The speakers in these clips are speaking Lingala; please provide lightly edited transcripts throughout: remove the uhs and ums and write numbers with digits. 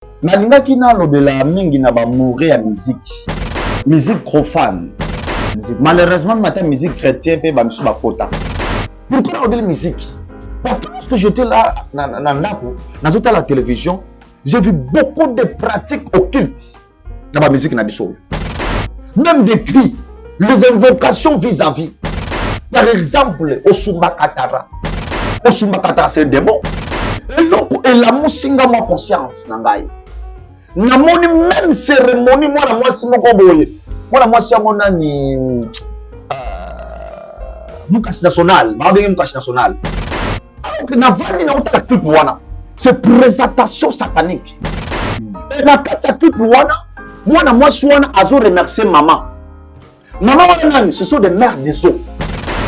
Nalingaki na lobela mingi na ba mouré ya musique. Musique profane. Malheureusement, matin musique chrétienne pe ba misu ba kota. Pourquoi on dit musique? Parce que lorsque j'étais là dans la télévision, j'ai vu beaucoup de pratiques occultes dans la musique na biso. Même des cris, les invocations vis-à-vis. Par exemple, Osumba Katara. Osumba Katara, c'est un démon. Et la musinga ma conscience nangai. Namoni même cérémonie, moi la moi si moko boye. Moi la moi si amona ni Mukashi national, babengi Mukashi national. Alors que navani na utala clip wana. C'est présentation satanique. Et na kata clip wana, moi na moi si wana azo remercier maman. Maman wana nani, ce sont des mères des eaux.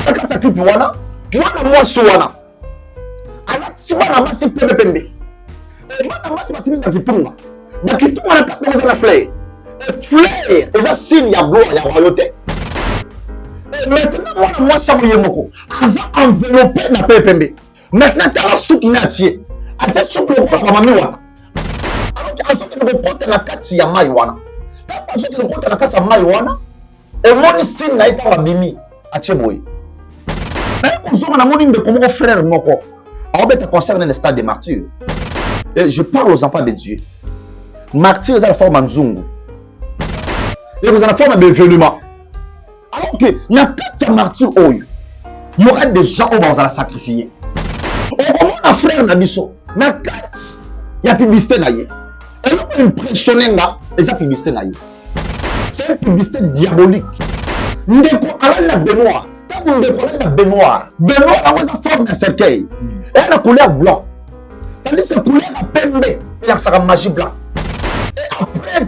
Na kata clip wana, moi na moi si wana. Alors si wana masi pembe pembe. Et moi na masi masi na kitunga. Na kitunga na kata wana fleur. Et fleur, eza signe ya gloire ya royauté. Et maintenant moi ça me yemoko. Aza enveloppé na pembe. Maintenant tu as souki na tie. Ate souki ko kwa mami wana. Alors que azo ke ko na kati ya mai wana. Ta azo ke ko na kati ya mai wana. Et moni signe na ita babimi atie boy. Mais on a moni ndeko moko frère moko. En fait, ça concerne le stade des martyrs. Et je parle aux enfants de Dieu. Martyrs, c'est la forme en zungu. Et vous avez la forme d'événement. Alors que, il y a 4 martyrs, il y aura des gens où on va sacrifier. Comment un frère n'a dit ça? Il y a 4, il y a publicité. Et là, on impressionné, et ça publicité. C'est une publicité diabolique. Nous avons la Benoît. Quand on décolle la Benoît, Benoît a une forme de cercueil. Et elle a la couleur blanc. Tandis que la couleur à pembe, il y a sa magie blanc. Et après,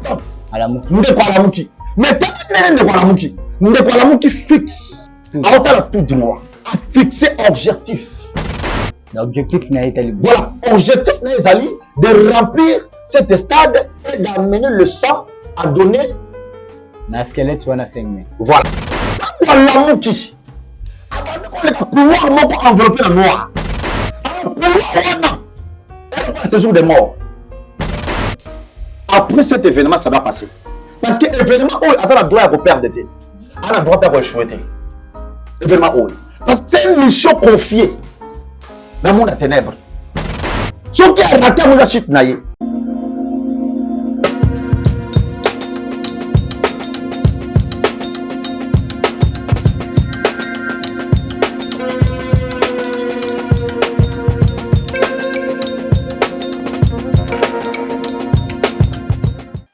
nous décollons la mais nous décollons la fixe. Alors, tu as tout du noir. À fixer objectif. L'objectif n'a été le voilà, objectif n'a été de remplir cet stade et d'amener le sang à donner. Na squelette soit na saigne. Voilà. Voilà mouki. Le couloir m'a enveloppé dans le noir. Alors, c'est le jour des morts. Après cet événement, ça va passer. Parce que l'événement, on a le droit de perdre. On a le droit de échouer. L'événement, parce que c'est une mission confiée dans le monde des ténèbres. Ce qui a raté, vous a chute naïe.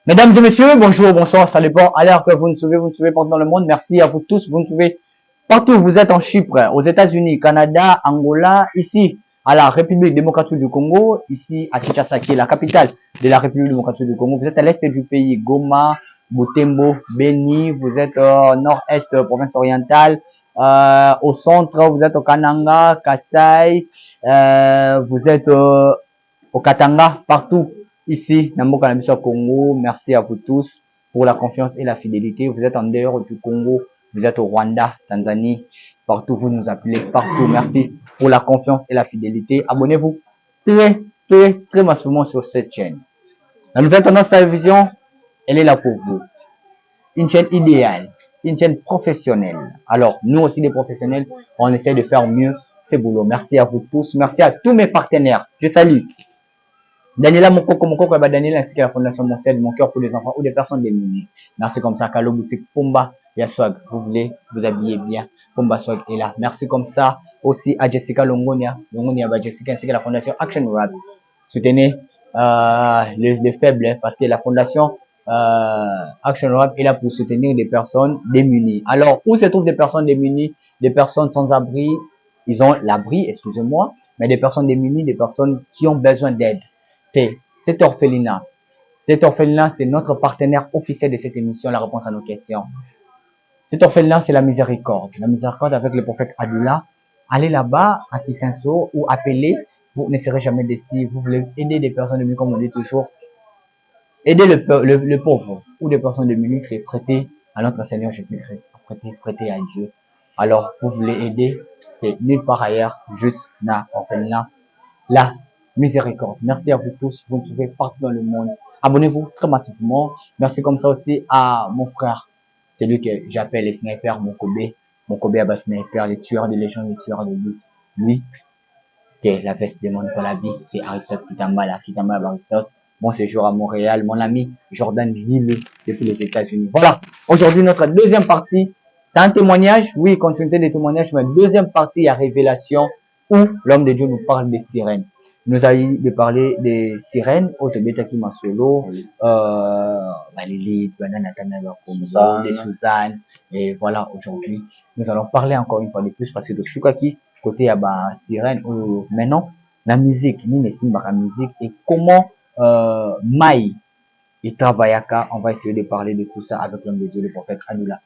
Mesdames et messieurs, bonjour, bonsoir, ça dépend à l'heure que vous nous suivez partout dans le monde. Merci à vous tous, vous nous suivez partout. Vous êtes en Chypre, aux États-Unis, Canada, Angola, ici à la République démocratique du Congo, ici à Kinshasa, qui est la capitale de la République démocratique du Congo. Vous êtes à l'est du pays, Goma, Butembo, Beni, vous êtes au nord-est, province orientale, au centre, vous êtes au Kananga, Kasai, vous êtes au Katanga, partout. Ici, Namboka Namiso Congo, merci à vous tous pour la confiance et la fidélité. Vous êtes en dehors du Congo, vous êtes au Rwanda, Tanzanie, partout vous nous appelez, partout. Merci pour la confiance et la fidélité. Abonnez-vous très massivement sur cette chaîne. La nouvelle tendance télévision, elle est là pour vous. Une chaîne idéale, une chaîne professionnelle. Alors, nous aussi les professionnels, on essaie de faire mieux ce boulot. Merci à vous tous, merci à tous mes partenaires. Je salue Daniela Mokoko, Daniela ainsi que la Fondation Moncel, mon cœur pour les enfants ou des personnes démunies. Merci comme ça, Kalo Boutique, Pumba, Yaswag, vous voulez vous habiller bien, Pumba Swag est là. Merci comme ça aussi à Jessica Longonia, Jessica ainsi que la Fondation Action Rap. Soutenez les faibles parce que la Fondation Action Rap est là pour soutenir des personnes démunies. Alors, où se trouvent des personnes démunies, des personnes sans abri, ils ont l'abri, excusez-moi, mais des personnes démunies, des personnes qui ont besoin d'aide. C'est cet orphelinat. Cet orphelinat, c'est notre partenaire officiel de cette émission, la réponse à nos questions. Cet orphelinat, c'est la miséricorde. La miséricorde avec le prophète Adula. Allez là-bas, à Kisenso, ou appelez, vous ne serez jamais déçus. Vous voulez aider des personnes démunies, comme on dit toujours. Aider le pauvre ou des personnes démunies, c'est prêter à notre Seigneur Jésus-Christ. Prêter à Dieu. Alors, vous voulez aider, c'est nulle part ailleurs, juste dans l'orphelinat. Là, miséricorde. Merci à vous tous. Vous nous suivez partout dans le monde. Abonnez-vous très massivement. Merci comme ça aussi à mon frère. C'est lui que j'appelle les snipers, mon Kobe Abba Sniper, les tueurs de légendes, les tueurs de lutte. Lui, que la veste demande pour la vie, c'est Aristote Kitamba Aristote. Bon séjour à Montréal, mon ami Jordan Ville depuis les États-Unis. Voilà. Aujourd'hui, notre deuxième partie. C'est un témoignage, oui, continuité des témoignages, mais deuxième partie, il y a révélation où l'homme de Dieu nous parle des sirènes. Il nous a dit de parler des sirènes, Otobetaki Masolo, Lilith, des Suzanne, et voilà, aujourd'hui, nous allons parler encore une fois de plus parce que de Shukaki, côté à bah, sirène, maintenant, la musique, ni les signes la musique, et comment, Maï, il travaille à on va essayer de parler de tout ça avec l'homme de Dieu, le prophète Anoula.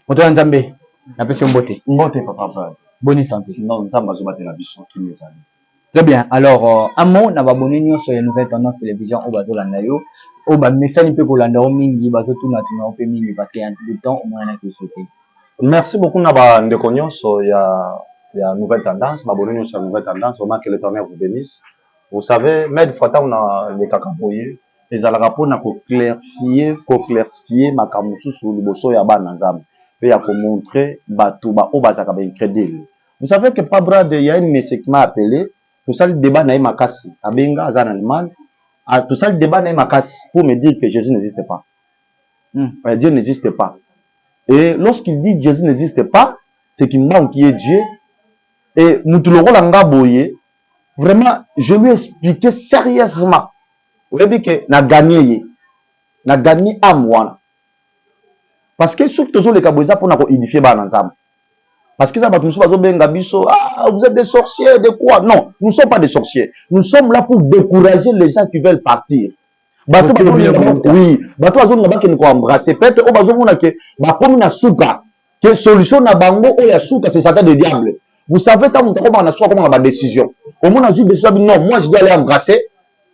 Moto Nzambe, la question beauté. Mbote papa. Bonne santé. Non, Nzamba zobate la biso qui les amis. Très bien. Alors, un mot na ba bonne sur les nouvelles tendances télévision au bazo landa yo. Au ba message pe ko landa o mingi bazo tuna o pe mingi parce qu'il y a du temps au moins na que sauter. Merci beaucoup na ba ndeko nyonso ya nouvelle tendance, ba bonne sur nouvelle tendance, vraiment que l'Éternel vous bénisse. Vous savez, même fois on a les kakaboye, les alarapo na ko clarifier makamusu sur le bosso ya ba nzambe. Et à montrer batou ba obazaka ba incrédule. Vous savez que Pabrad il y a une message qui m'a appelé tout ça le débat na makasi abenga azan allemand tout ça le débat na makasi pour me dire que Jésus n'existe pas. Dieu n'existe pas. Et lorsqu'il dit Jésus n'existe pas, c'est qu'il manque qui est Dieu. Et nous tout le rôle en gaboye, vraiment je lui ai expliqué sérieusement. Vous voyez que na gagné à moi. Parce que surtout les kaboisa pour nous édifier ensemble. Parce que ça va tout ça vous êtes des sorciers de quoi? Non, nous ne sommes pas des sorciers. Nous sommes là pour décourager les gens qui veulent partir. Oui, bateau azon ngaba qui nous embrasser peut-être au bazo mona que ba comme na souka que solution na bango o ya souka c'est Satan de diable. Vous savez tant on a soit comment ba décision. Au moins a dit décision non, moi je dois aller embrasser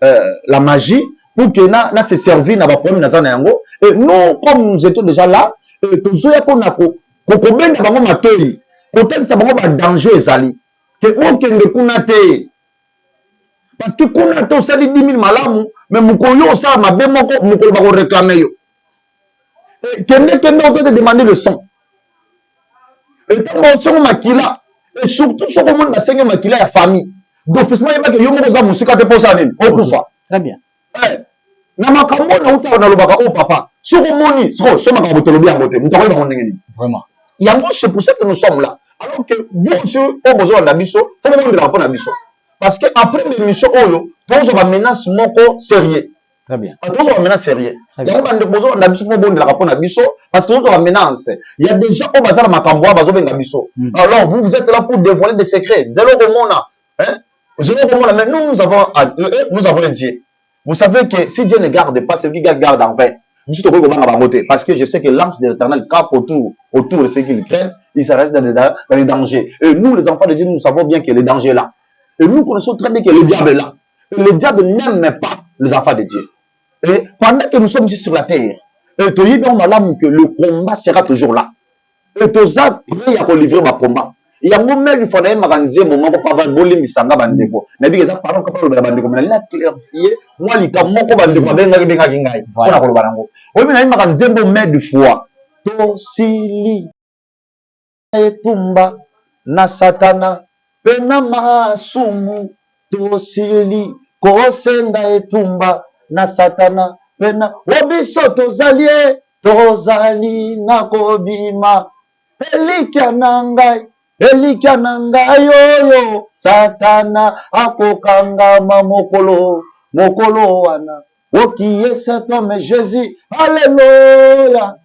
la magie pour que na se servir na ba problème na zana yango. Et nous, comme nous étions déjà là, tout ça, combien de bango materi, peut-être ça va danger ezali. Que aucun de kunate. Parce que kunate au sali 10 000 malamu, mais mukoyo ça ma bien moko mukolo ba réclamer yo. Kende on doit te demander le sang. Et tant que son makila, et surtout sur comment na senga makila ya famille. D'officiellement il va que yo moko za musika te posa nini. Okufa. Très bien. Na makambo na uta na lobaka o papa. Soko moni, so makambo te lobi yango te. Mutako ba ndenge ni. Vraiment. Yango c'est pour ça que nous sommes là. Alors que vous sur au besoin de la biso, faut même de la pour la biso. Parce que après l'émission oyo, tous va menace moko sérieux. Très bien. Tous va menace sérieux. Yango ba de besoin de la biso faut bon de la pour la biso parce que tous va menace. Il y a des gens au bazar makambo bazo benga biso. Alors vous êtes là pour dévoiler des secrets. Zéro remona. Hein? Zéro remona mais nous avons un Dieu. Vous savez que si Dieu ne garde pas, c'est lui qui garde en paix. Parce que je sais que l'ange de l'Éternel campe autour de ceux qui le craignent, il se reste dans les dangers. Et nous, les enfants de Dieu, nous savons bien que le danger est là. Et nous connaissons très bien que le diable est là. Et le diable n'aime pas les enfants de Dieu. Et pendant que nous sommes ici sur la terre, et tu dis donc madame que le combat sera toujours là. Et tu as prêt à livrer ma combat. Il y a un moment où il faut aller m'arranger mon moment pour pas avoir bolé misanga bandeko. Mais bien que ça parle comme le bandeko, mais là clarifié, moi li kam moko bandeko benga benga kingai. Voilà ko barango. Oui mais là m'arranger mon maître de foi. To sili etumba na satana pena masumu to sili ko senda etumba na satana pena wabiso to zali na kobima elikia nangai yoyo satana akokangama mokolo wana oki est cet homme Jésus alléluia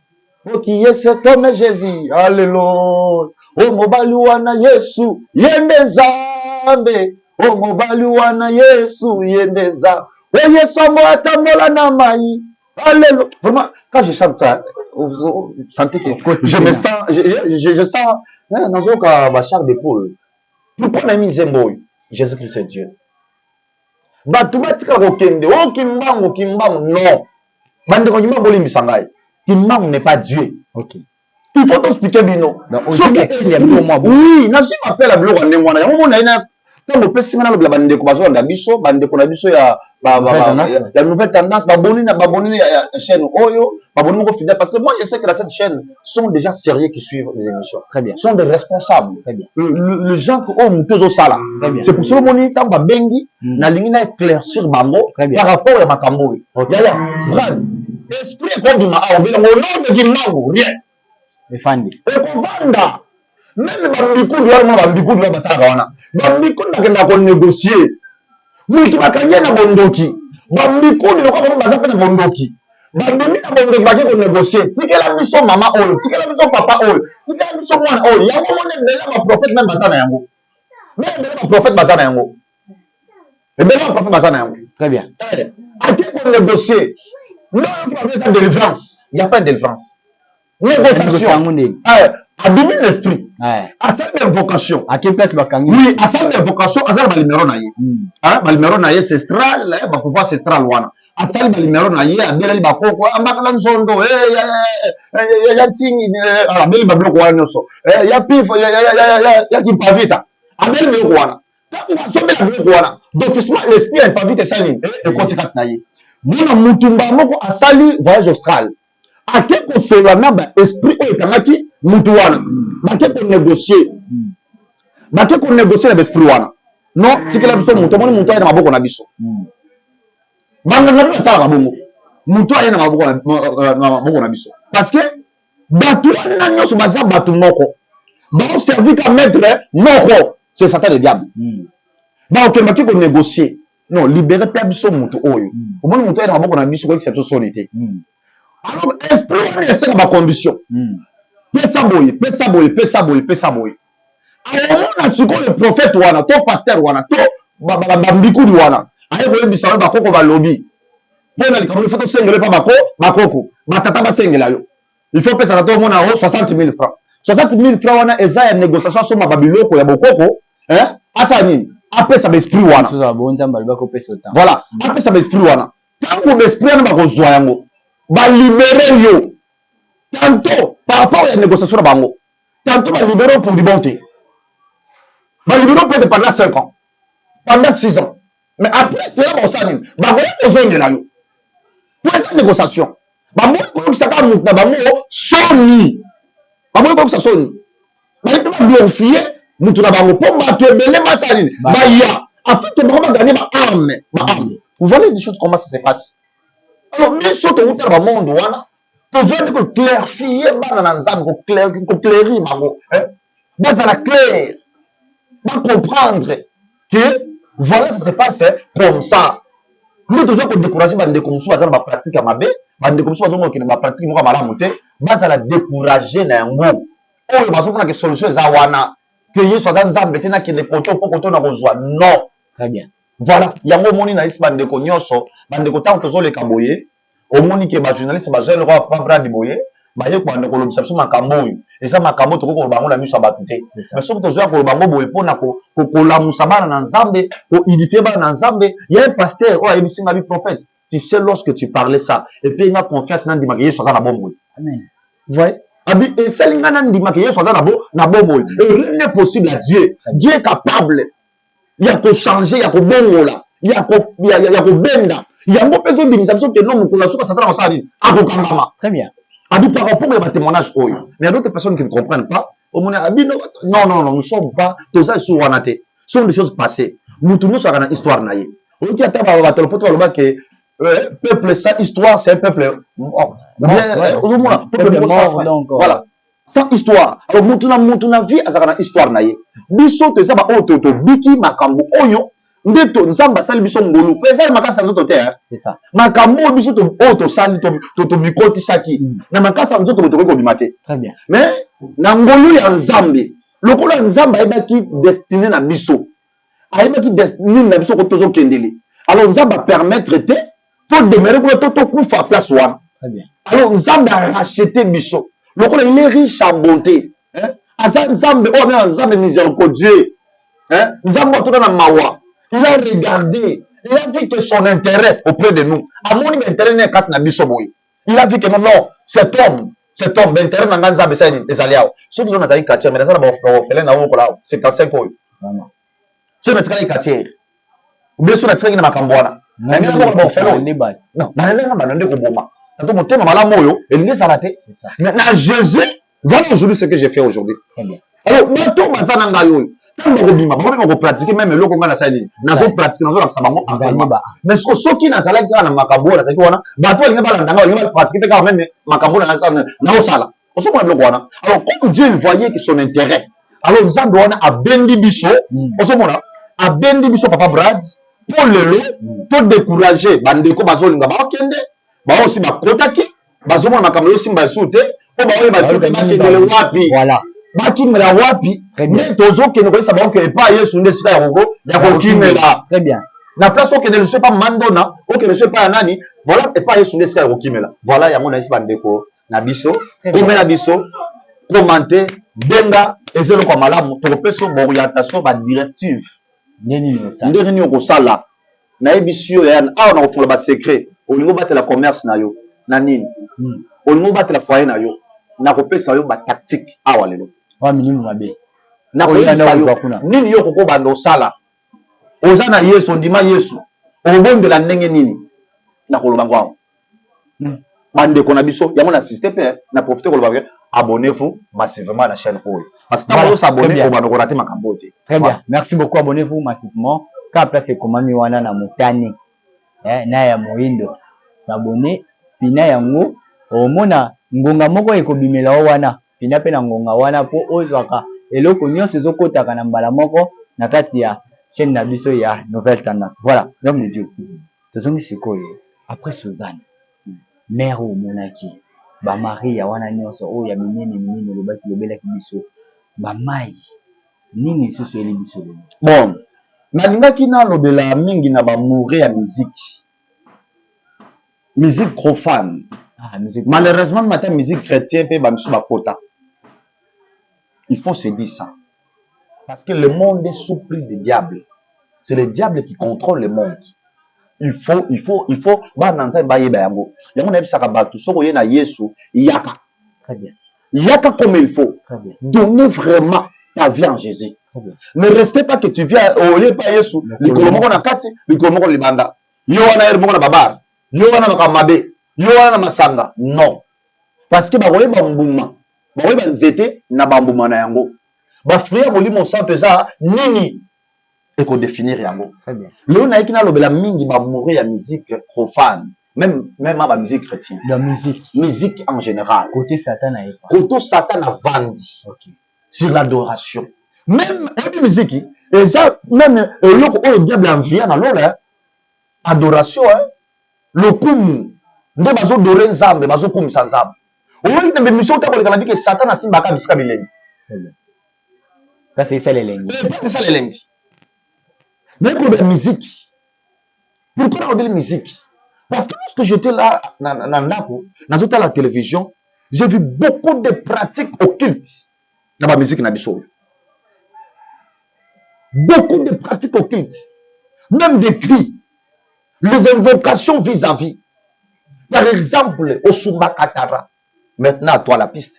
oki est cet homme Jésus alléluia o mobali wana Yesu yende Nzambe o mobali wana Yesu yende Nzambe o Yesu atambola na mai alléluia. Vraiment quand je chante ça vous sentez que je me sens je sens dans un cas bachar d'épaule. Pourquoi on a mis Zemboy? Jésus-Christ est Dieu. Batubatika kokende o kimbangu non. Bande ko kimbangu boli misangai. Kimbangu n'est pas Dieu. OK. Il faut t'expliquer bino. Oui, n'a pas appelé la bloc en ngwana. Yango mona ina ntango opesi nga nalobela bandeko bazolanda biso bandeko na biso ya nouvelle tendance baboni ya chaîne oyo baboni moko fidèle parce que moi je sais que dans cette chaîne sont des gens sérieux qui suivent les émissions. Très bien. Sont des responsables. Très bien. Le gens que mutu ezosala. C'est pour cela moni ntango babengi nalingi na éclaircir bango par rapport ya makambo oyo. Yaya brad esprit ekobima awa bilongo olobeki mango rien efandi ekovanda meme bambikudu wana bambikudu wana basalaka wana bambikudu bakenda konégocier mutu bakangi na bondoki bambikudu lokola bango baza mpe na bondoki bandemi na bondoki bake konégocier tikela biso mama oyo tikela biso papa oyo tikela biso mwana oyo yango mona ebele baprofete meme baza na yango meme ebele baprofete baza na yango ebele baprofete baza na yango très bien ake konégocier ndoyoki babeza délivrance ya pas délivrance négociation abimi l'esprit asali invocation à quelle place bakangi oui asali invocation azali balimero na ye balimero na ye ancestral bapouvoir ancestral wana asali balimero na ye abeleli bakoko ambakala nzondo ya ntingi abeli babiloko wana nyonso ya pifo ya kimpavita abeli biloko wana asobela biloko wana d'officement l'esprit ya impavita esali ekoti kati na ye bona mutumba moko asali voyage austral ake kosela na baesprit oyo ekangaki mutu wana bake konégocier na baesprit wana non tikela biso mutu omoni mutu aye na maboko na biso banganga mpe basalaka bongo mutu aye na maboko na biso parce que bato wana nyonso baza bato moko baoservi ka maître moko c'est satan le diable baokende bake konégocier non libere mpe biso mutu oyo omoni mutu aye na maboko na biso koyekisa biso soni te. Alors, esprit wana esenga bacondition pesa boye aomona sikoyo prophète wana to pasteur wana to bambikudi wana aye koyebisa yo bakoko balobi mpo na likambo ifo tosengela mpa bakoko batata basengela yo il faut pesa tata omona yo 60 000 francs 60 000 francs wana eza ya négociation asomba babiloko ya bokoko asala nini apesa baesprit wana voilà apesa baesprit wana ntango baesprit wana bakozwa yango balibere yo tantôt par rapport à la négociation na bango tantôt balibere pour du bon te balibere peut-être pendant 5 ans pendant 6 ans mais après cela bakosala nini bakoya kozongela yo po eza négociation bamoyi koyokisaka mutu na bango soni bamoyi koyokisa soni baye mpe baglorifie mutu na bango mpo bato ebele basala nini baya après te bango baganye baarme vous voyez des choses comment ça se passe. Alors, biso towuta na bamonde wana tozwaki koclarifie bana na nzambe koclairi bango bazala clair bacomprendre que voilà ça se passe comme ça nde tozwa kodécourage bandeko mosusu baza na bapratique ya mabe bandeko mosusu bazonga kokende bapratique moko ya malamu te bazala décourage na yango oyo bazomonaka solution eza wana ke yesu aza nzambe te nakende koto mpo koto na kozwa non. Très bien. Voilà yango omoni na isi bandeko nyonso bandeko ntango tozoleka boye omoni ke bajournaliste bazweli kwa pabradi boye baye kwanda kolobisa biso makambo oyo eza makambo tokoki koloba yango na miso ya bato te mais soki tozoya koloba yango boye mpona kolamusa bana na nzambe kounifie bana na nzambe ya un pasteur oyo ayebisi nga bi prophète tu sais lorsque tu parlais ça et puis nga confiance nandimaka yesu aza na bomoi voyez abi esali nga nandimaka yesu aza na bomoi et rien n'est possible à Dieu. Dieu est capable ya kochanger ya kobongola ya kobenda yango mpe ezobimisa biso ke no mokolo asuka satana kosala nini akokangama. Très bien. Abi par rapport ya batémoignage oyo mais il y a d'autres personnes qui ne comprennent pas omoni abi non nous sommes pas toza esu wana te sont des choses passées mutu nyonso aka na histoire na ye oyoki ata bato lopoto baloba ke peuple sans histoire c'est un peuple ozomona peuple mort voilà sans histoire. Alors mutu na vie azaka na histoire na ye biso toza ba oyo tobiki makambo oyo nde nzambe asali biso ngolu mpe ezali makasi na nzoto te c'est ça makambo oyo biso oyo tosali tobikotisaki na makasi na nzoto tokoki kobima te. Très bien. mais na ngolu ya nzambe lokola nzambe ayebaki destiné na biso ayebaki destiné na biso ko tozokendele alors nzambe apermettre te todemere kuna tokufa place wana. Très bien. Alors nzambe arachete biso lokola il est riche en bonté aza nzambe oyo na nzambe miséricordieux nzambe atoka na mawa il a regardé il a vu que son intérêt auprès de nous amoni intérêt ne kati na biso boye il a vu que non cet homme intérêt na nga nzambe ezali awa soki zo nazali quartier mais nazala baorphelin na okola 55 oyo so na tika ikatier ou bien so na tika na makambo wana na ngena ko ba felo non na lenga ba ndeko boma to motema malamu oyo elingi sala te na Jésus voilà aujourd'hui ce que j'ai fait aujourd'hui alors bato bazana ngayo tango kobima ba pratiquer même eloko ngana sali nazo pratiquer nazo lakisa bango mais soki nazalaki kaka na makambo nazalaki wana bato balingi balanda balingi pratiquer kaka même makambo na osala osomona biloko wana alors comme Dieu voyait que son intérêt alors nzambe wana abendi biso osomona abendi biso papa Brad pour lelo to décourager bandeko bazolinga bakende ba aussi bakotaki bazomona makambo yo simba sute po ba oyo bakendele wapi voilà bakimela wapi mais tozokende koyisa bango ke epa Yesu nde sika ya kongo ya kokimela très bien na place okende ne soit pas mandona okende ne soit pas nani voilà epa Yesu nde sika ya kokimela voilà yango na isi bandeko na biso komela biso commenter benga ezelo kwa malamu tokopeso orientation ba directive nde nini okosala na ebisio ya awa na kofungola ba secret olingo batela commerce na yo na nini olingo batela foyer na yo na kopesa yo ba tactique awa lelo wa minimum mabe na koyesa yo nini yo koko bando sala oza na Yesu ndima Yesu obondela ndenge nini na koloba ngwa bandeko na biso yango na système pe na profiter koloba abonnez-vous massivement à la chaîne oyo parce que vous s'abonner au bandoko rater makambo te très bien merci beaucoup abonnez-vous massivement ka place ekomami wana na motani na ya moindo s'abonner pina yango omona ngonga moko ekobimela wana pina pe na ngonga wana po ozwaka eloko nyonso ezokotaka na mbala moko na kati ya chaîne na biso ya Nouvelle Tendance. Voilà, l'homme de Dieu. Tozongi sikoyo après Suzanne mère o monaki ba Maria wana nyonso o ya minene lobaki lobelaki biso ba mai nini susu eli biso bon nalingaki na lobela mingi na ba mourir ya musique profane malheureusement matin musique chrétien pe ba misu bakota il faut se dire ça parce que le monde est sous pli du diable c'est le diable qui contrôle le monde il faut bananza ba yeba yango yango na bisaka batu soko ye na Yesu yaka très bien yaka comme il faut donner vraiment ta vie en Jésus ne restez pas que tu viens oye pa Yesu likolo moko na kati likolo moko libanda yo wana yer moko na babar yo wana makamabe yo wana na masanga non parce que ba koyeba mbuma ba koyeba nzete na bambuma na yango ba fruit ya molimo santo eza nini eko définir yango très bien leo na ikina lobela mingi ba mourir ya musique profane même ba musique chrétienne la musique en général côté Satan a vandi sur l'adoration même la musique eza même eloko oyo diable envia na lola adoration lokumu nde bazodore nzambe bazokumisa nzambe oyo na bemission takoleka na bike Satan asimbaka bisika bilengi ça c'est ça l'elengi mais pour la musique pourquoi on dit musique parce que lorsque j'étais là dans la télévision j'ai vu beaucoup de pratiques occultes dans la musique na biso beaucoup de pratiques occultes même des cris les invocations vis-à-vis par exemple Osumba Katara maintenant à toi la piste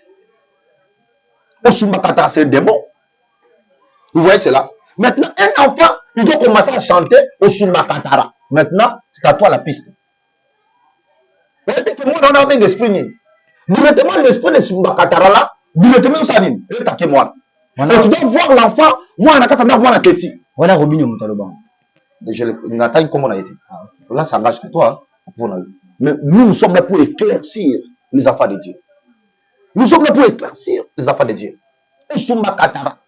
Osumba Katara c'est un démon vous voyez cela maintenant un enfant il doit commencer à chanter Osumba Katara maintenant c'est à toi la piste vous voyez que moi on a un esprit directement l'esprit de Osumba Katara là directement ça dit et moi tu dois voir l'enfant moi on a qu'à moi on a petit voilà Robinho Mutaloba je n'attends comment on a été là ça engage que toi mais nous sommes là pour éclaircir les affaires de Dieu nous sommes là pour éclaircir les affaires de Dieu Osumba Katara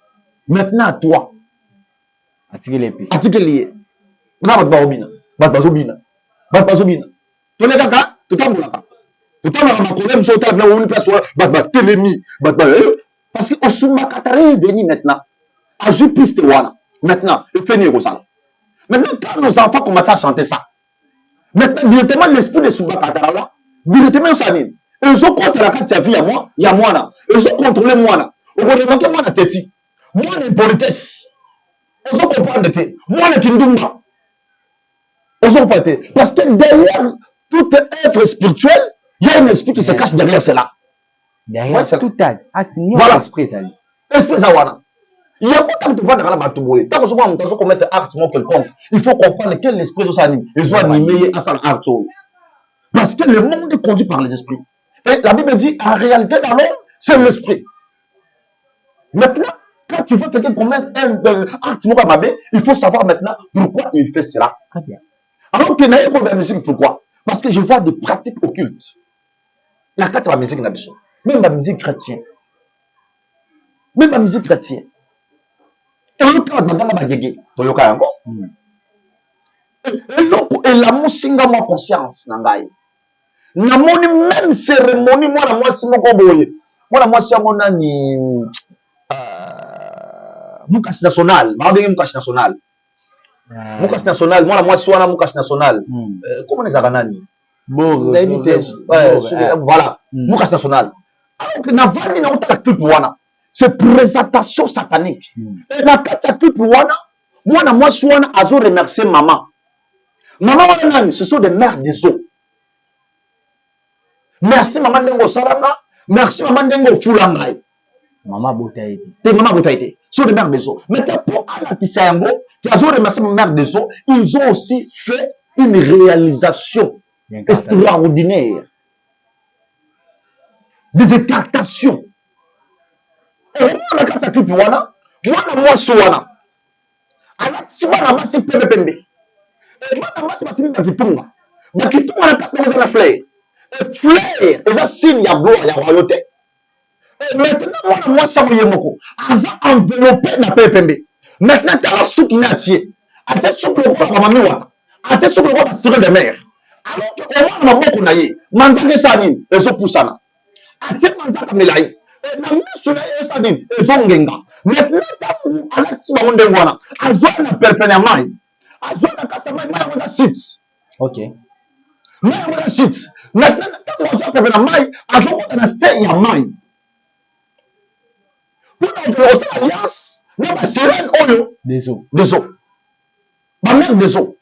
maintenant à toi article lié na batobina to le kaka to tambolaka makolem so ta na woni place bat telemi parce que Osumba Katara est venu maintenant à piste wana maintenant il fait nier ça maintenant quand nos enfants commencent à chanter ça maintenant directement l'esprit de Osumba Katara là directement ça nini ils ont contre la carte de vie à moi il y a moi là ils ont contrôlé moi là on va demander moi la tête moi la politesse on va comprendre moi la kindumba on va comprendre parce que derrière tout être spirituel il y a un esprit qui se cache derrière cela derrière tout acte voilà esprit ça esprit ça wana Il y a beaucoup de gens qui ont battu. Tant que vous avez commettre un acte quelconque, il faut comprendre quel esprit s'anime. Ils ont animé à ça l'acte. Parce que le monde est conduit par les esprits. Et la Bible dit, en réalité, dans l'homme, c'est l'esprit. Maintenant, quand tu vois quelqu'un commettre un acte, il faut savoir maintenant pourquoi il fait cela. Très bien. Alors que n'a pas de musique, pourquoi? Parce que je vois des pratiques occultes. La carte de la musique, même la musique chrétienne. Même la musique chrétienne. Et le cas de la bagage, Toyoka yango. Et la mosinga moi conscience nangai. Namoni même cérémonie moi la moi si moko boye. Moi la moi si amona ni Mukashi national, mabengi Mukashi national. Mukashi national, moi la moi si wana Mukashi national. Comment les aganani? Voilà, Mukashi national. Alors que Navani na utaka clip wana. C'est présentation satanique. Et la carte clip wana, moi na moi si wana azo remercier maman. Maman wana nani, ce sont des mères des eaux. Merci maman Nengo Salanga, merci maman Nengo Fulangai. Maman Boutaïté. Maman Boutaïté, ce sont des mères des eaux. Maintenant, pour Ala Kisayango, qui a remercié ma mère des eaux, ils ont aussi fait une réalisation extraordinaire. Des écartations. Et moi, la carte clip wana, moi suwana. Alors, si moi, la masse est pembe. Et moi, la masse est pembe bakitunga. Bakitunga na carte la fleur. Et fleur, et ça signe ya gloire, ya royauté. Et maintenant, moi, ça mouille moko. Aza enveloppé na pembe. Maintenant, tu as souk na tié. Ate souk le roi mama miwa. Ate souk le roi basire de mer. Alors que au moins, moko na ye. Manzake sani, ezo poussana. Ate manzaka melayi. Et na miso na ye sani, ezo ngenga. Maintenant, tu as alati bango ndengo wana. Azo na perpenya mai. Azo na kata mai wana shit. Ok. Mai wana shit. Maintenant, tu as perpenya mai, azo na se ya mai. Pour notre alliance, nous avons sirène oyo. Des eaux. Des eaux. Ma mère des eaux.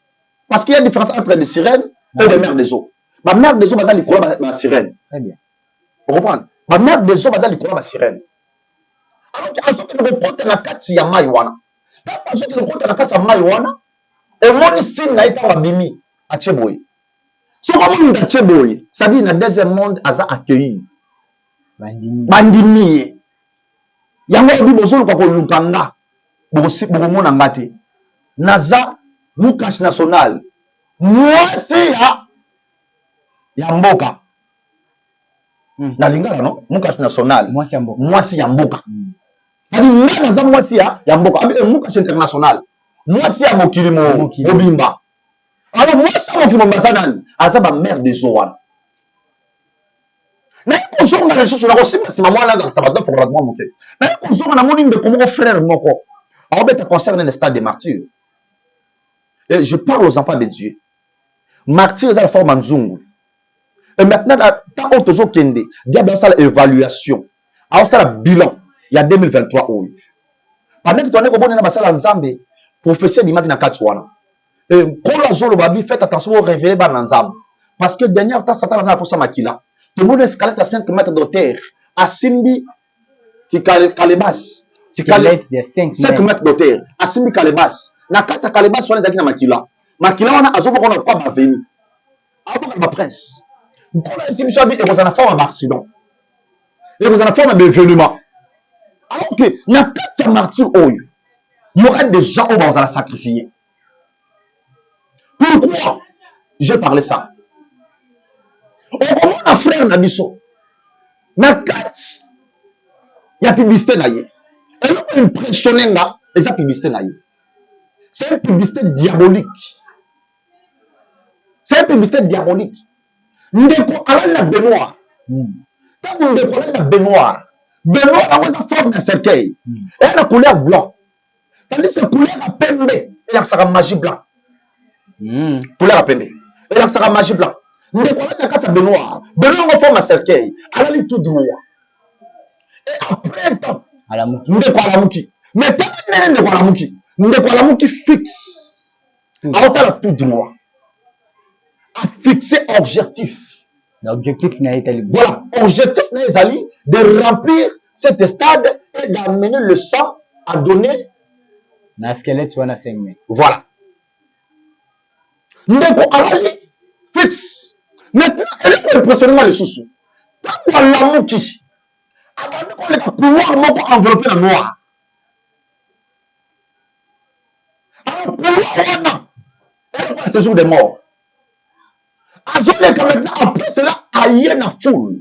Parce qu'il y a une différence entre des sirènes et des mères des eaux. Ma mère des eaux, c'est la sirène. Très bien. Vous comprenez? Ma mère des eaux, c'est la sirène. Alors que nous reportons la carte ya maïwana. Quand nous reportons la carte ya maïwana, et moi, ici, n'a été abimi à Tcheboy. Si on a Tcheboy, c'est-à-dire dans le deuxième monde, à accueilli. Bandimi. Yango ebi bozolo kwa kolukanga bokomona ngate naza Mukashi national mwasi ya mboka na lingala no Mukashi national mwasi ya mboka kadi nga naza mwasi ya mboka Mukashi international mwasi ya mokili mobimba alors mwasi ya mokili mobimba nani aza ba mère des eaux wana na kozonga na lisusu na kosimba mwana za sabato pour rattement moke na kozonga na moni ndeko moko frère moko aobeta concerne le stade des martyrs et je parle aux enfants de Dieu martyrs eza la forme nzungu et maintenant tant que tozo kende diable a la évaluation a la bilan il y a 2023 oyo pendant que tu as komona na basala nzambe prophétie dimaki na kati wana et kolo azolo babi faites attention au révéler ba nzambe parce que dernière temps Satan a pour ça makila. Tout le monde escalade à 5 mètres de terre. À Simbi, qui Kalebas. 5 mètres de terre. À Simbi Kalebas. Na kata Kalebas, on les a dit na Makila. Makila, on a azobo qu'on a pas venu. Avant ma presse. Pour la exhibition, il y a une forme d'accident. Il y a une forme d'événement. Alors que, na kata martyr, il y aura des gens où on va sacrifier. Pourquoi j'ai parlé ça? Comment un frère na biso na kati ya publicité na ye eloko impressionné nga eza publicité na ye c'est une publicité diabolique ndeko alali na baignoire ntango ndeko alali na baignoire yango eza forme na cercueil eya na couleur blanc tandis que couleur ya pembe elakisaka magie blanc couleur ya pembe elakisaka magie blanc ndeko alali na kati ya baignoire yango forme ya cercueil alali tout droit et après temps ndeko alamuki mais tala ndenge ndeko alamuki fixe aotala tout droit a fixé objectif. L'objectif n'a été voilà, objectif n'a été de remplir cet stade et d'amener le sang a donné na squelette soit na 5 mai. Voilà. Ndeko alali fixe. Maintenant, elle est impressionnant les sous-sous. Tant qu'on l'a mouki, avant qu'on ait pouvoir moko envelopper la noire. Alors, pouvoir, elle passe le jour des morts. Maintenant, après cela, aïe na foule.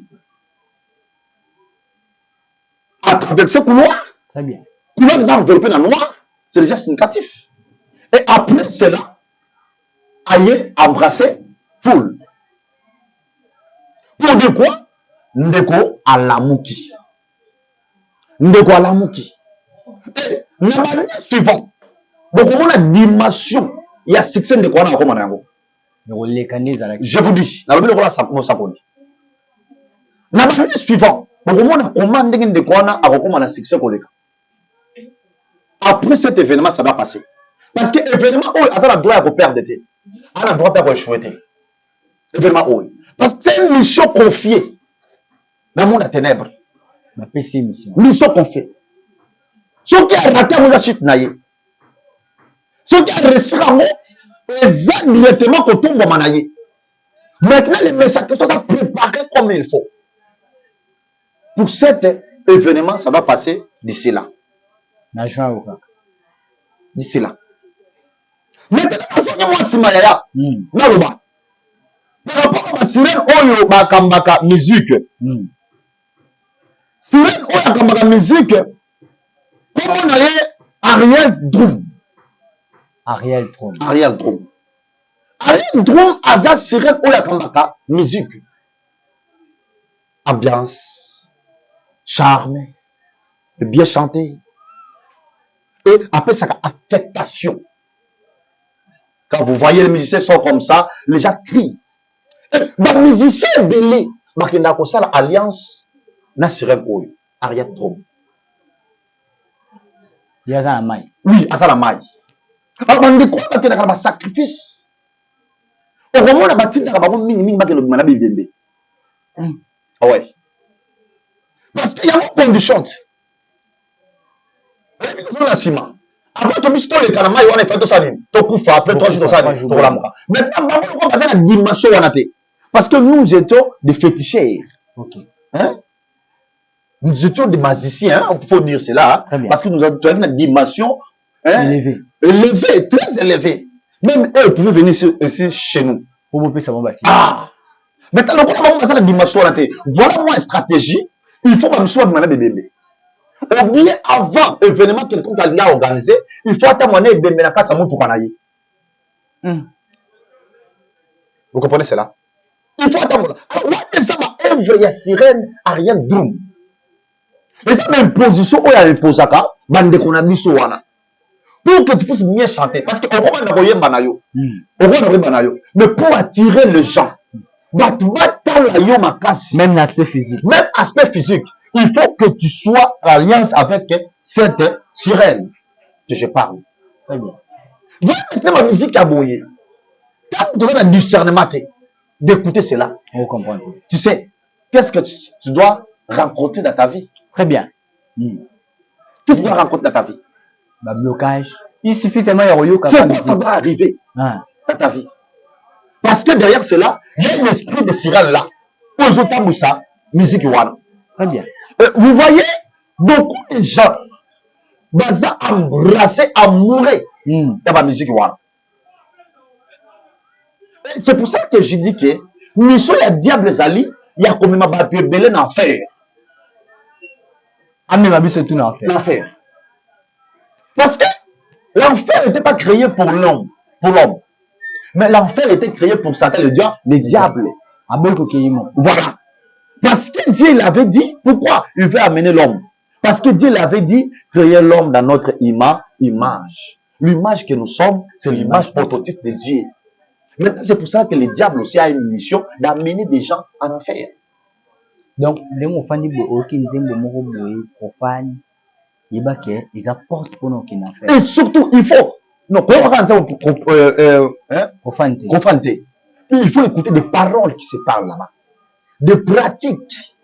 À travers ce couloir, Très bien. couloir des enveloppés dans le noir, c'est déjà significatif. Et après cela, aïe embrasser foule. Pour dire quoi? Ndeko alamuki. Ndeko alamuki. Et l'année suivante, donc on a une dimension, il y a succès de quoi on a commandé. Je vous dis, l'année suivante, donc on a commandé de quoi on a recommandé succès. Après cet événement, ça va passer. Parce que l'événement, on a le droit de perdre. On a le droit de échouer. Événement, parce que c'est une mission confiée dans le monde des ténèbres. Mission confiée. Ce qui a raté, vous a chutnaye. Ce qui a réussi à moi, c'est directement qu'on tombe au manaye. Maintenant, les messages sont préparés comme il faut. Pour cet événement, ça va passer d'ici là. D'ici là. Maintenant, moi, si Maya, Naluba. Par rapport à la sirène, oyo bakambaka musique. Sirène oyo bakambaka musique. Comment on a Ariel Drum. Ariel Drum. Ariel Drum. Ariel Drum, Aza sirène oyo bakambaka musique. Ambiance, charme, bien chanter. Et après ça, affectation. Quand vous voyez les musiciens sont comme ça, les gens crient. Les musiciens belé, bakenda ko sala alliance na sirène oyo, Ariel Drum. Il y a un maille. Oui, à ça la maille. Alors, on dit quoi qu'il y a un sacrifice. Au moment où on a bâti, il y a un mini bébé. Ah ouais. Parce qu'il y a une condition. La ciment. Après, tu as mis le canama, on a fait tout ça. Tu as après 3 jours, ça. Maintenant, on va passer la dimension. Parce que nous étions des féticheurs. Ok. Hein? Nous étions des magiciens, il faut dire cela. Parce que nous avons une dimension élevée, très élevée. Même eux pouvaient venir ici chez nous. Ah! Maintenant, on va passer la dimension. Voilà moi une stratégie. Il faut que je sois des bébés. Ou bien avant l'événement quelqu'un qui a organisé, il faut attendre des bébés dans 4 mois pour qu'on. Vous comprenez cela? Il faut attendre. Alors, ça m'a œuvre, il y a sirène, Ariel Drum. Et ça, même position où il y a une position, bande qu'on a mis sur wana. Pour que tu puisses bien chanter. Parce qu'on va envoyer Banayo. On va envoyer Banayo. Mais pour attirer les gens, même l'aspect physique. Même aspect physique. Il faut que tu sois en alliance avec cette sirène que je parle. Très bien. Maintenant, ma musique a bouillé. Quand tu as un discernement d'écouter cela, on comprend. Tu sais, qu'est-ce que tu dois rencontrer dans ta vie? Très bien. Qu'est-ce que tu dois rencontrer dans ta vie? Blocage. Il suffit tellement de c'est quoi ça va arriver dans ta vie? Parce que derrière cela, il y a un esprit de sirène là. Aux autres ça, musique one. Très bien. Vous voyez, beaucoup de gens baza embrasser, amourer dans la musique one. C'est pour ça que je dis que mission il y a diable Zali, il y a comme ma papier belé en enfer. Ah mais ma vie c'est tout en enfer. L'enfer. Parce que l'enfer n'était pas créé pour l'homme, mais l'enfer était créé pour Satan, le diable. Voilà. Parce que Dieu l'avait dit, pourquoi il veut amener l'homme? Parce que Dieu l'avait dit, créer l'homme dans notre image. L'image que nous sommes, c'est l'image prototype de Dieu. Maintenant, c'est pour ça que le diable aussi a une mission d'amener des gens en enfer. Donc, les mots fani profane, ils apportent pour nous qui n'en fait. Et surtout, il faut, non, profaneté. Il faut écouter des paroles qui se parlent là-bas. Des pratiques.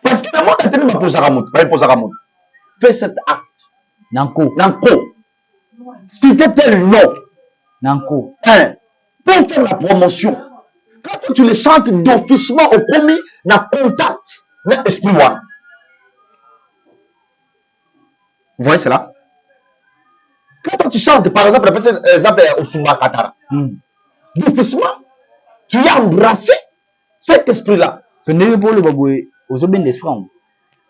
Parce que le monde a tellement posé à Ramout. fait cet acte. Nanko. Nanko. Citez tel nom. Nanko. Hein, pour faire la promotion. Quand tu le chantes d'officiellement au commis, na contact, na esprit one. Vous voyez cela? Quand tu chantes, par exemple, au Sumba Katara, d'officiellement, tu as embrassé cet esprit-là. Ce n'est pas le baboué aux obéis d'esprit.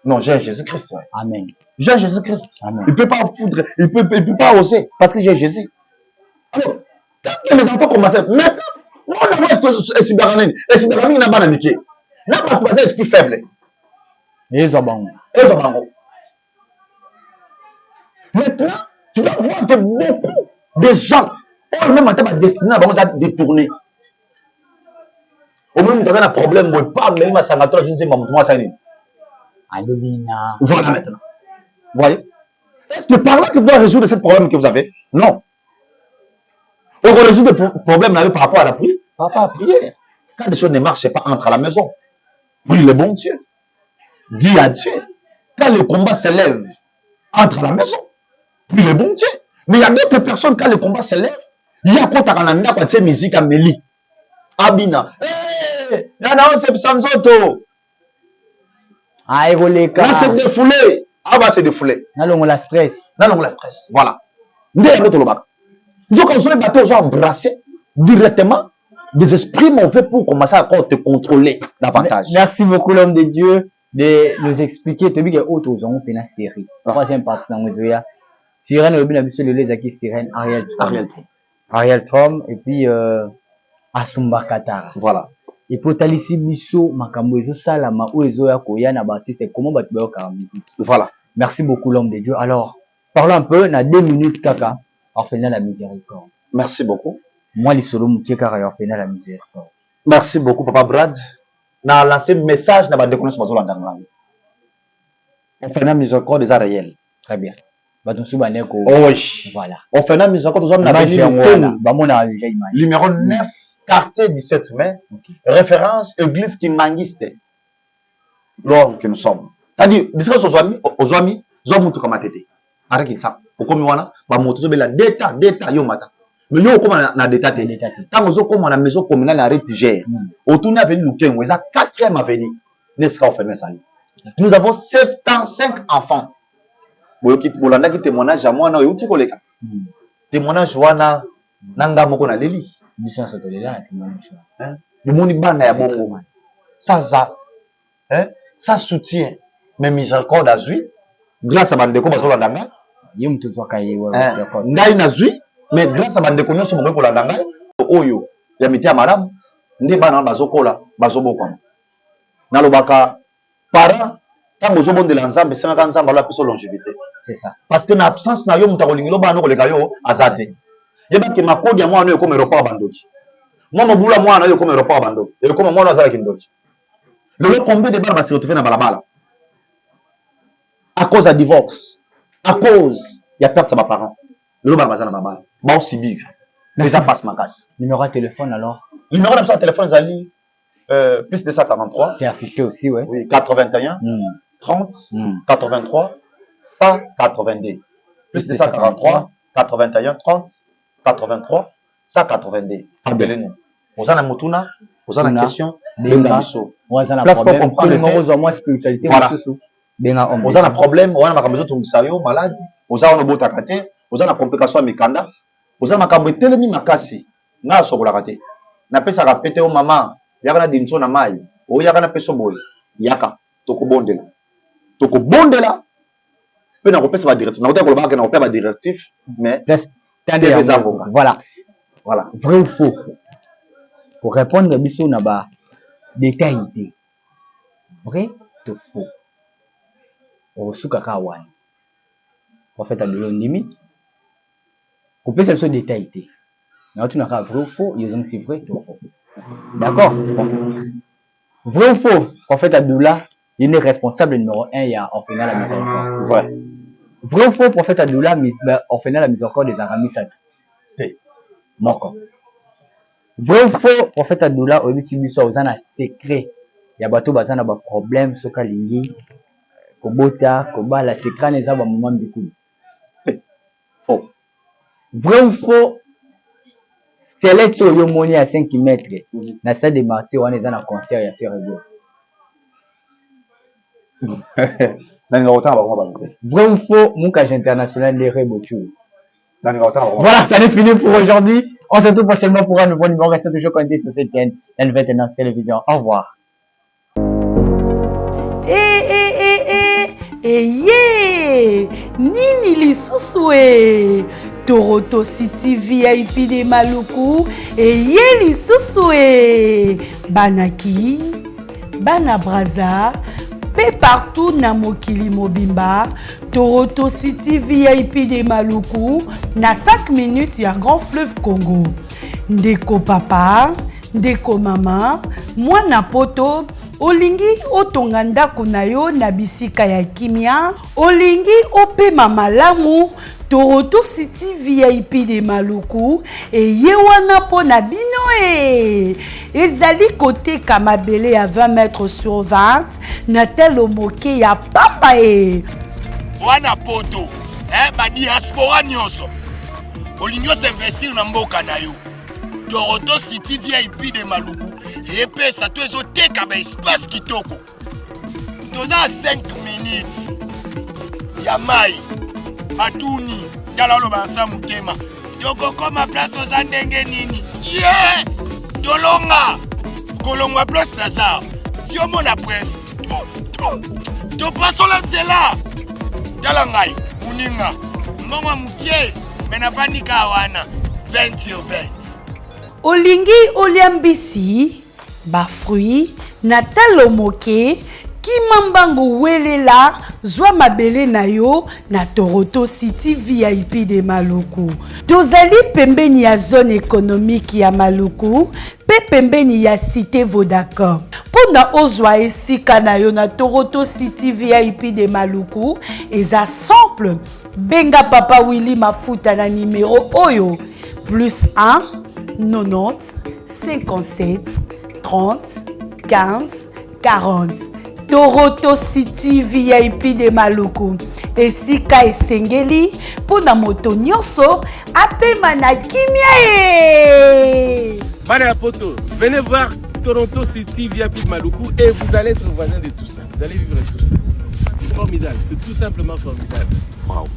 Non, j'ai Jésus-Christ. Ouais. Amen. J'ai Jésus-Christ. Amen. Il ne peut pas foudre, il peut pas oser parce que j'ai Jésus. Alors, quand les enfants commencent, maintenant, on a vu Esibaramine. Esibaramine n'a pas d'amitié. N'a pas de esprit faible. Et Zabango. Et Zabango. Maintenant, tu vas voir que beaucoup de gens ont même en destinée à détourner. Au même temps, on a un problème, on parle, mais il m'a sangato, je ne sais pas, moi, ça y est. Voilà maintenant. Vous voyez? Est-ce que par là que vous doit résoudre ce problème que vous avez? Non. On va résoudre le problème par rapport à la prière. Par rapport à la prière. Quand les choses ne marchent pas, entre à la maison. Prie le bon Dieu. Dis à Dieu. Quand le combat se lève, entre à la maison. Prie le bon Dieu. Mais il y a d'autres personnes, quand le combat se lève, il y a quoi t'as quand tu musique à Méli. Abina. Hé! Yana, c'est Samsoto. Ah, Evoleka. Là, c'est défoulé. Ah, bah, c'est défoulé. Nalong la stress. Nalong la stress. Voilà. Ndé l'autre le bac. Donc, quand on les bateaux, on embrassé directement des esprits mauvais pour commencer à te contrôler davantage. Merci beaucoup, l'homme de Dieu, de nous expliquer. Tu as vu qu'il y a autre chose, on fait une série. Troisième partie dans le Sirène, le bin le les acquis Sirène, Ariel Trom, et puis Asumba Katara. Voilà. Et pour Talissi Bisso, Makambo Ezo Salama, ou Ezo Yakoya, Nabatiste, comment battre la musique. Voilà. Merci beaucoup, l'homme de Dieu. Alors, parlons un peu, na 2 minutes, Kaka, orphelinat la miséricorde. Merci beaucoup. Moi, les solos, Moutiekara, orphelinat la miséricorde. Merci beaucoup, Papa Brad. Na lancé un message, na ba déconnaissance bazo la orphelinat miséricorde des réel. Très bien. Batonsubaneko. Oh oui. Voilà. Orphelinat miséricorde, nous avons numéro 9, quartier 17 mai, référence église Kimangiste. L'homme que nous sommes. C'est-à-dire, discret aux amis, zomutu comme atete. Arrête ça. Au comme wana, ba moto zo bela d'état yo mata. Mais yo comme na d'état te. Tant zo comme na maison communale à Rétigère. Autour avenue Lukengo, ça 4e avenue. N'est-ce pas fait ça. Nous avons 75 enfants. Boyoki bolanda ki témoignage à moi na yuti koleka. Témoignage wana nanga moko na leli. Mission sotolela témoignage. Hein? Le monde bana ya bongo. Ça hein? Ça soutient mes miséricordes à Zui. Grâce à Bandeko Bazolanda nga. Yum tuzo kaye wa. Ngai na Zui, mais grâce à Bandeko nyonso mo kolanda nga. Oyo ya mitia malamu nde bana bazokola bazobokwa. Nalobaka parents quand vous avez de l'ensemble, c'est un ensemble la plus longévité. C'est ça. Parce que en absence na yo mutakolingilo bana ko leka yo azate. Yeba ke makodi ya mwana yo comme aéroport bandoki. Moi mobula mwana yo comme aéroport bandoki. Et comme mwana azala kindoki. Le combien de balles va se retrouver dans balabala à cause de divorce, à cause il y a perte de mes parents. Le balabala dans balabala. Ba aussi big. Les passe ma casse. Numéro de téléphone alors. Numéro de téléphone Zali plus de 143. C'est affiché aussi ouais. Oui, 81 30 83 182. Plus de 143 81 30 83 182. Appelez-nous. Vous avez une mutuna, vous avez une question, place pour comprendre. Moi spiritualité voilà. Vous avez un problème, vous avez un maladie, vous avez un beau takate, vous avez une complication à mikanda, vous avez un kambo telemi makasi, na sokolakate. Na pesa kapete o mama, yaka na dinso na mai, o yaka na peso boy, yaka tokobondela. Tokobondela. Pe na kopesa ba directif. Na kota ko ba na kopesa ba directif, mais voilà. Voilà. Vrai ou faux? Pour répondre à biso na ba détail idée. Vrai ou faux? Osuka kawan. Prophète a donné limite. Couper ce détail idée. Mais tu n'as pas vrai ou faux, ils ont si vrai ou faux. D'accord? Vrai ou faux? Prophète Abdullah, il est responsable numéro 1, il y a orphelinat la miséricorde. Ouais. Vrai ou faux? Prophète Abdullah, orphelinat la miséricorde des Aramis Sad. Moko. Vrai ou faux? Prophète Abdullah, au début, il y a un secret. Il y a un problème, ce qu'il kobota, kobala, c'est crâne et ça va moment de coup. Faux. Vrai ou faux? C'est l'élection yo moni à 5 mètres. Na stade de Martyrs, on est en concert et à faire vrai ou faux? Mon cage international les Rebochou. Voilà, ça est fini pour aujourd'hui. On se retrouve prochainement pour un nouveau numéro. Restez toujours connectés sur cette chaîne, N29 Télévision. Au revoir. Nini lisusu Toronto City VIP de Maluku lisusu Banaki Bana Braza pe partout na mokili mobimba. Toronto City VIP de Maluku na 5 minutes ya Grand Fleuve Congo. Ndeko papa, ndeko mama, mwana poto, olingi otonga ndako na yo na bisika ya kimia, olingi opema malamu. Toronto City VIP de Maluku ye wana po na bino ezali kote kamabele ya 20 mètres sur 20 na telo moke ya pamba wana poto ba diaspora nyonso olingi investir na mboka na yo. Toronto City VIP de Maluku epesa to ezoteka ba espace kitoko toza 5 minutes ya mai atuni tala lo bansa mutema toko koma place oza ndenge nini tolonga kolongwa place Lazare tio mona presse to pasola nzela tala ngai muninga mbongo mukie mena vanika wana 20 sur 20 olingi oliambisi ba fruit na talo moke kimambango welela zwa mabele na yo na Toronto City VIP de Maluku. Tozali pembeni ya zone économique ya Maluku, pe pembeni ya cité Vodacom. Pona ozwa esika na yo na Toronto City VIP de Maluku, eza simple. Benga Papa Willy Mafuta na numéro oyo +1 90 57 30 15 40. Toronto City VIP de Maluku. Esika esengeli pona moto nyonso apema na kimia Bana ya poto, venez voir Toronto City VIP de Maluku et vous allez être voisin de tout ça. Vous allez vivre tout ça. C'est formidable, c'est tout simplement formidable. Wow.